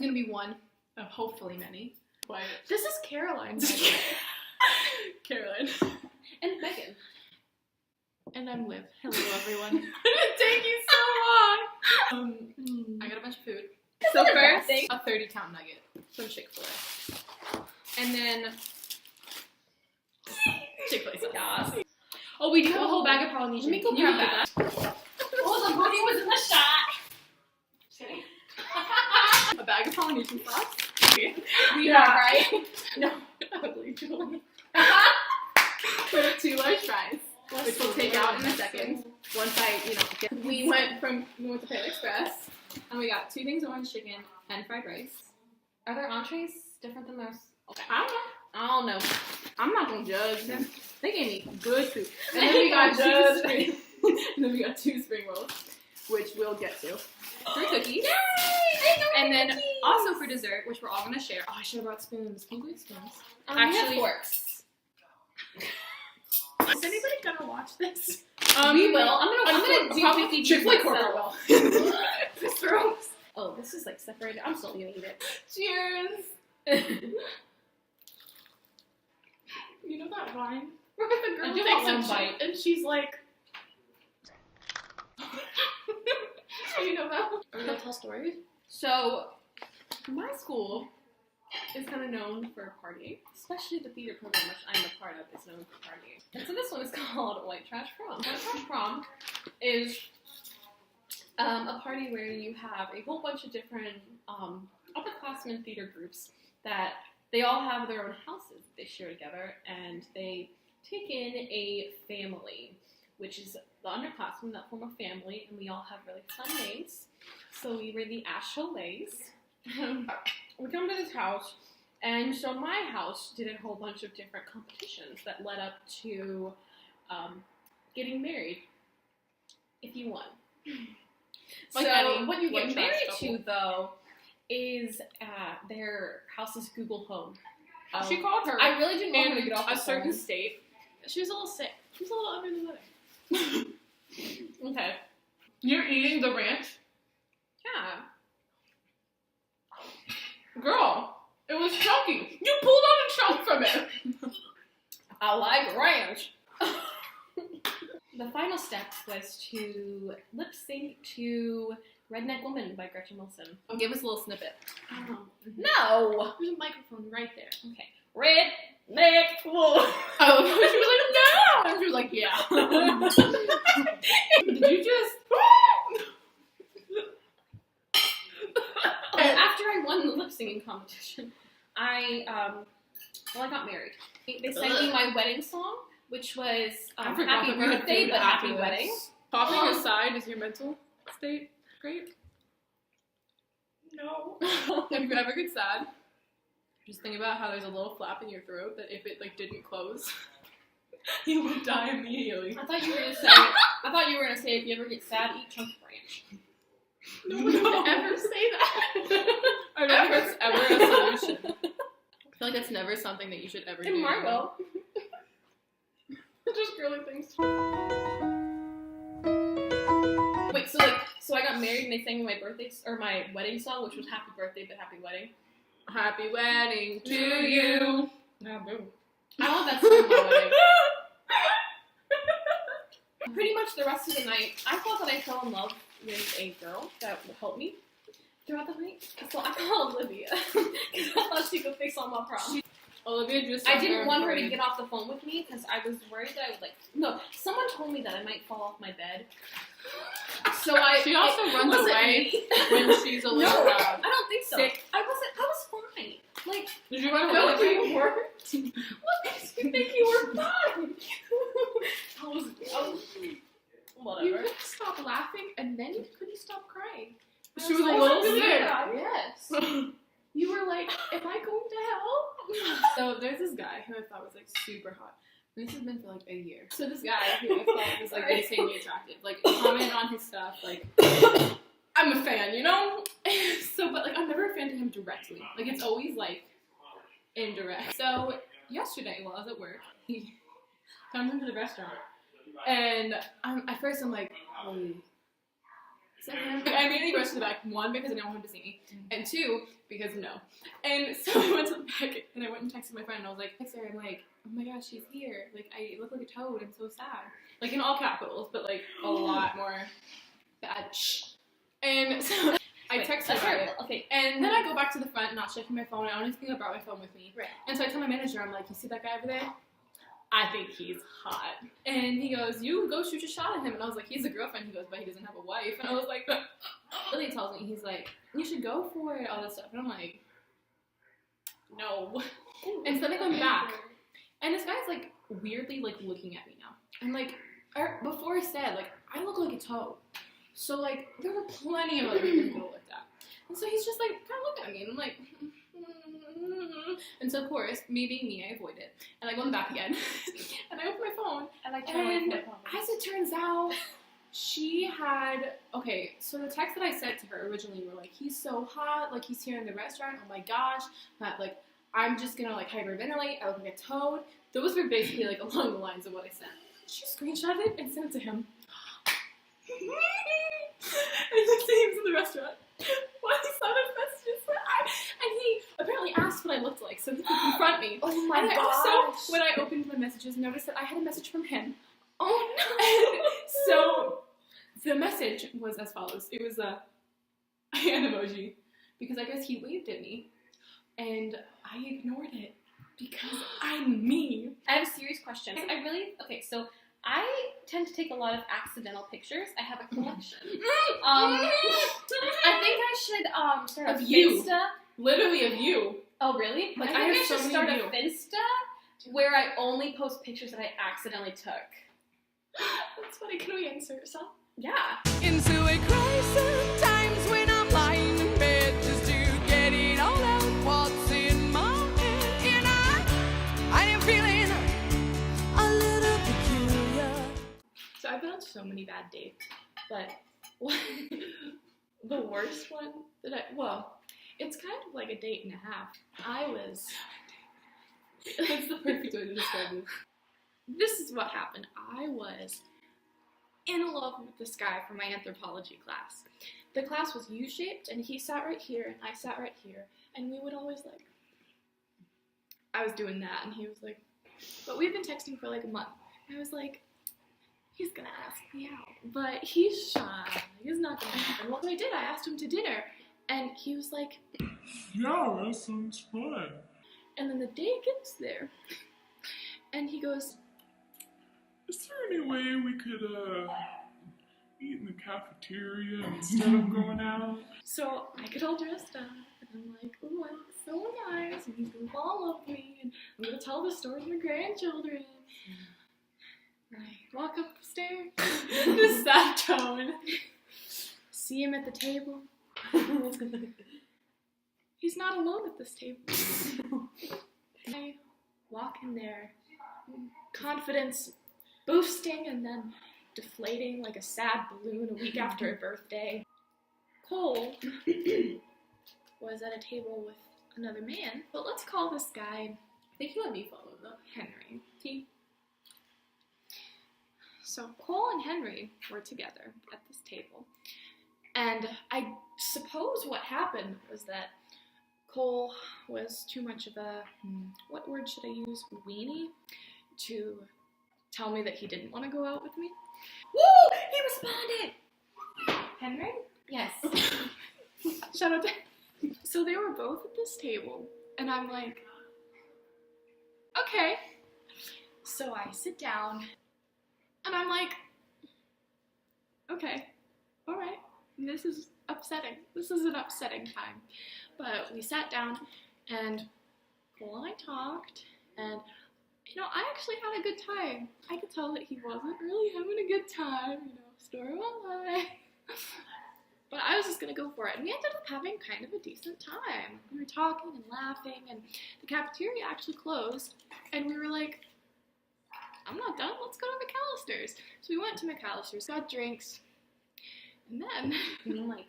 gonna be one of hopefully many. Quiet. This is Caroline. Caroline. And Megan. And I'm Liv. Hello, everyone. Thank you so much. I got a bunch of food. So first, a 30-count nugget from Chick-fil-A. And then Chick-fil-A sauce. Oh, we do have a whole bag of Polynesian. Let me go Can you grab grab that? Oh, the booty was in the shot. Kidding. A bag of Polynesian sauce. We are, right? No, ugly Julie. 2 large fries, which we'll take out in a second. Once we went to Pale Express, and we got 2 things of orange chicken and fried rice. Are there entrees different than those? Okay. I don't know. I'm not gonna judge them. They gave me good food. And then we got 2 spring rolls, which we'll get to. 3 cookies. Yay! And then also for dessert, which we're all gonna share. Oh, I should have brought spoons. Can you get spoons? Actually, forks. Is anybody gonna watch this? We will. I'm gonna do probably 50 Chick-fil-A myself. corporate will. This throws. Oh, this is like separated. I'm still gonna eat it. Cheers. You know that line? Where the girl And you takes take a some bite. and she's like, you know that? Are we gonna tell stories? So, my school is kind of known for partying. Especially the theater program, which I'm a part of, is known for partying. And so this one is called White Trash Prom. White Trash Prom is a party where you have a whole bunch of different upperclassmen theater groups that they all have their own houses that they share together, and they take in a family, which is the underclassmen that form a family, and we all have really fun names. So we were the Ashlelays. We come to this house, and so my house did a whole bunch of different competitions that led up to getting married, if you won. Like So what you white get trash married couple. to, though, is their house's Google Home. She called her I really didn't want her to in get off a the certain phone. state. She was a little sick. She was a little under the weather. Okay. You're eating the ranch? Yeah. Girl, it was chunky. You pulled out a chunk from it. I like ranch. The final step was to lip sync to Redneck Woman by Gretchen Wilson. Oh, give us a little snippet. No! There's a microphone right there. Okay. Redneck Woman. Oh, she was like, no! And she was like, yeah. Did you just... After I won the lip singing competition, I got married. They sang me my wedding song, which was I forgot Happy that we had Birthday, food but Happy after Wedding. this. Coughing aside, is your mental state great? No. If you ever get sad, just think about how there's a little flap in your throat that if it didn't close, you would die immediately. I thought you were gonna say if you ever get sad, eat chunky ranch. No one would ever say that. I don't think that's ever a solution. I feel like that's never something that you should ever do. And Margot. Just girly things. Wait, so I got married and they sang me my birthday or my wedding song, which was Happy Birthday but Happy Wedding. Happy wedding to you. No, boo. I love that song for my wedding. Pretty much the rest of the night, I thought that I fell in love with a girl that would help me throughout the night. So I called Olivia because I thought she could fix all my problems. Olivia just. I didn't want her to get off the phone with me because I was worried that I would no. Someone told me that I might fall off my bed. So She also runs away when she's a little No, I don't think so. sick. I was fine. Like, Did you run no, away? you weren't. What makes you think you were fine? I was You whatever. couldn't stop laughing, and then you couldn't stop crying. She was a little really sick. Yes. You were like, am I going to hell? So there's this guy who I thought was like super hot. And this has been for like a year. So this guy who I thought was like insanely attractive, like comment on his stuff, like I'm a fan, you know? So but like I'm never a fan to him directly. Like it's always like indirect. So yesterday while I was at work, he comes into the restaurant and at first I'm like, hey. I immediately rushed to the back, 1, because I didn't want him to see me, and 2, because no. And so I went to the back and I went and texted my friend and I was like, text her, I'm like, oh my gosh, she's here. Like, I look like a toad. I'm so sad. Like, in all capitals, but like a lot more bad. Shh. And so I text her about it. Okay. And then I go back to the front, not checking my phone. I don't even think I brought my phone with me. Right. And so I tell my manager, I'm like, you see that guy over there? I think he's hot. And he goes, you go shoot a shot at him. And I was like, he's a girlfriend. He goes, but he doesn't have a wife. And I was like, Billy tells me, he's like, you should go for it, all this stuff. And I'm like, no. And so then I go back. And this guy's like weirdly like looking at me now. And like, before I said, like, I look like a toad. So like, there were plenty of other people who looked at. And so he's just like, kind of looking at me. And I'm like, and so of course, me being me, I avoid it. And I go in the back again. And I open my phone. And as it turns out, she had, okay, so the text that I said to her originally were like, he's so hot, like he's here in the restaurant, oh my gosh, that like, I'm just gonna like hyperventilate, I look like a toad. Those were basically like along the lines of what I said. She screenshotted it and sent it to him. And then he was in the restaurant. Why he saw those messages? And he apparently asked what I looked like so he could confront me. Oh my gosh. Also, when I opened my messages, noticed that I had a message from him. Oh no! So the message was as follows. It was a hand emoji because I guess he waved at me, and I ignored it because I'm me. I have a serious question. So I tend to take a lot of accidental pictures. I have a collection. I think I should start Of a you. Finsta. Literally of you. Oh really? Like, I I think have I so should many start of a Finsta where I only post pictures that I accidentally took. That's funny. Can we insert some? Yeah. Into a crisis, times when I'm lying in bed just to get it all out what's in my head. And I am feeling a little peculiar. So I've been on so many bad dates, but the worst one that it's kind of like a date and a half. That's the perfect way to describe it. This is what happened. I was in love with this guy from my anthropology class. The class was U-shaped, and he sat right here, and I sat right here, and we would always like, I was doing that, and he was like, but we've been texting for like a month. I was like, he's gonna ask me out, but he's shy. He's not gonna happen. Well, I did. I asked him to dinner, and he was like, yeah, that sounds fun. and then the day gets there, and he goes, Is there any way we could, eat in the cafeteria instead of going out? so I get all dressed up, and I'm like, ooh, I look so nice, and he's gonna fall over me, and I'm gonna tell the story to my grandchildren. And I walk up the stairs, this sad tone, see him at the table. He's not alone at this table. I walk in there, confidence boosting and then deflating like a sad balloon a week after a birthday. Cole was at a table with another man, but let's call this guy, I think you let me follow though. Henry. So Cole and Henry were together at this table, and I suppose what happened was that Cole was too much of a, what word should I use, weenie, to tell me that he didn't want to go out with me. Woo! He responded! Henry? Yes. Shout out to So they were both at this table, and I'm like, okay. So I sit down, and I'm like, okay, alright, this is upsetting. This is an upsetting time. But we sat down, and Cole and I talked, and, you know, I actually had a good time. I could tell that he wasn't really having a good time, you know, story of my life. But I was just gonna go for it, and we ended up having kind of a decent time. We were talking and laughing, and the cafeteria actually closed, and we were like, I'm not done, let's go to McAllister's. So we went to McAllister's, got drinks, and then... You mean like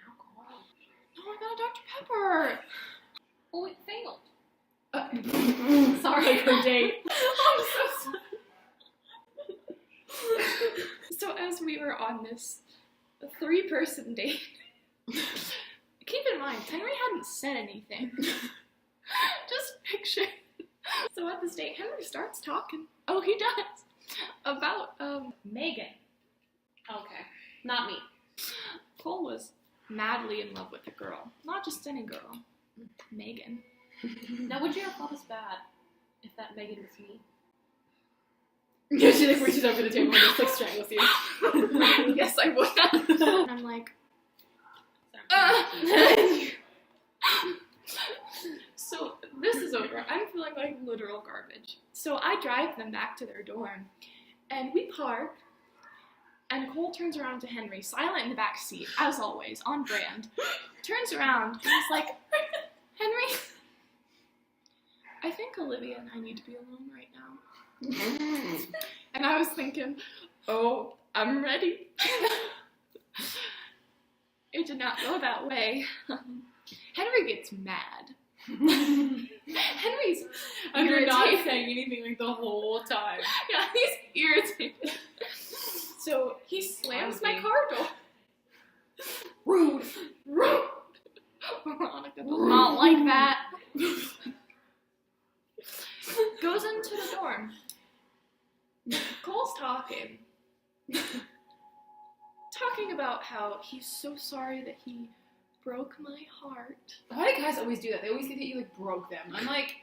alcohol? No, I got a Dr. Pepper! Oh, it failed. Sorry. Like her date. I'm so sorry. So as we were on this 3-person date, keep in mind, Henry hadn't said anything. Just picture. So at this date, Henry starts talking. Oh, he does. About, Megan. Okay. Not me. Cole was madly in love with a girl. Not just any girl. Megan. Now, would you have thought us bad if that Megan was me? Yeah, she like reaches over the table and just like strangles you. Yes, I would. And I'm like, So this is over. I'm feeling like literal garbage. So I drive them back to their dorm, and we park, and Cole turns around to Henry, silent in the back seat, as always, on brand. Turns around, and he's like, Henry, I think Olivia and I need to be alone right now. And I was thinking, oh, I'm ready. It did not go that way. Henry gets mad. Henry's And you're not irritated. saying anything like the whole time. Yeah, he's irritated. So he slams my car door. Rude. Rude. Veronica does not like that. Goes into the dorm. Cole's talking. Talking about how he's so sorry that he broke my heart. Why do guys always do that? They always think that you like broke them. I'm like,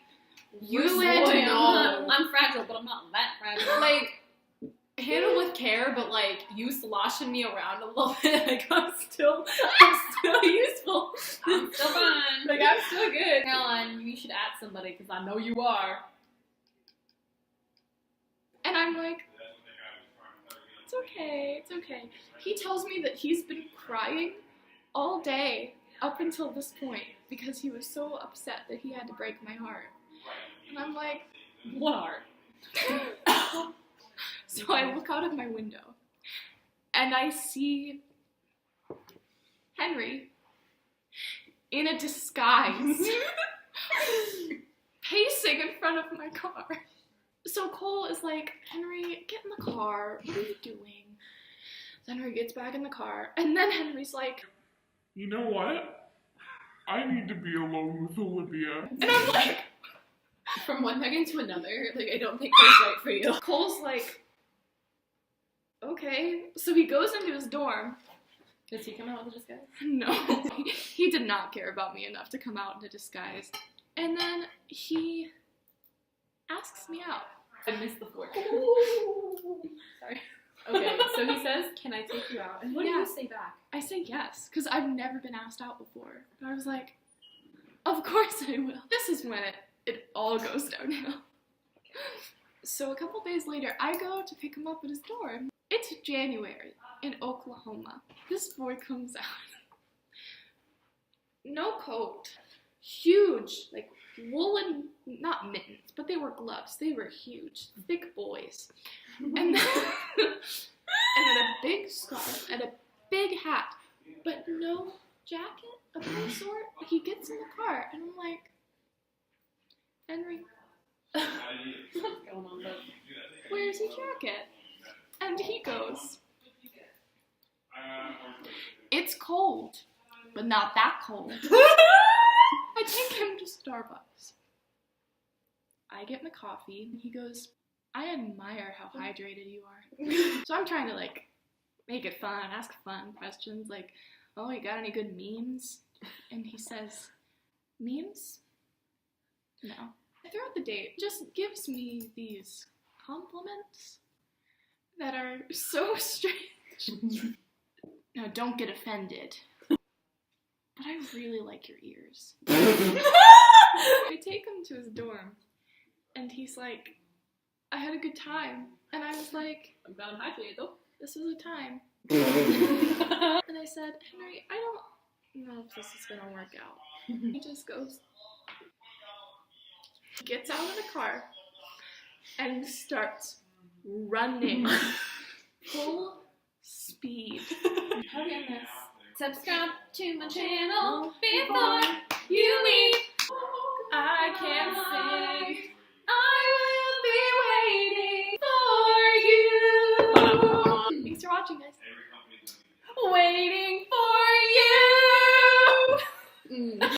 you Ruined boy, no. I'm fragile, but I'm not that fragile. like, handle with care, but like you sloshing me around a little bit, like I'm still useful. I'm still fine. Like I'm still good. Caroline, you should ask somebody because I know you are. And I'm like, it's okay, it's okay. He tells me that he's been crying all day up until this point because he was so upset that he had to break my heart. And I'm like, What art? so I look out of my window and I see Henry in a disguise pacing in front of my car. So Cole is like, Henry, get in the car. What are you doing? So Henry gets back in the car, and then Henry's like, You know what? I need to be alone with Olivia. and I'm like, From one Megan to another, like I don't think that's right for you. Cole's like, okay. So he goes into his dorm. Does he come out with a disguise? No, he did not care about me enough to come out in a disguise. And then he asks me out. I missed the fork. Sorry. Okay, so he says, "Can I take you out?" And what do Yeah. you say back? I say yes, because I've never been asked out before. And I was like, of course I will. This is when it all goes downhill. So a couple days later, I go to pick him up at his dorm. It's January in Oklahoma. This boy comes out. No coat. Huge, like woolen, not mittens, but they were gloves. They were huge, thick boys. And then, and then a big scarf and a big hat, but no jacket of any sort. He gets in the car, and I'm like, Henry, What's going on, bud? where's your jacket? And he goes, it's cold, but not that cold. I take him to Starbucks. I get my coffee, and he goes, I admire how hydrated you are. So I'm trying to, like, make it fun, ask fun questions, like, oh, you got any good memes? And he says, memes? No. Throughout the date, just gives me these compliments that are so strange. Now, don't get offended. But I really like your ears. I take him to his dorm, and he's like, I had a good time. And I was like, I'm glad I'm hydrated though. this was a time. And I said, Henry, I don't know if this is gonna work out. He just goes, gets out of the car, and starts running. Full speed. How do we end this? Subscribe to my channel before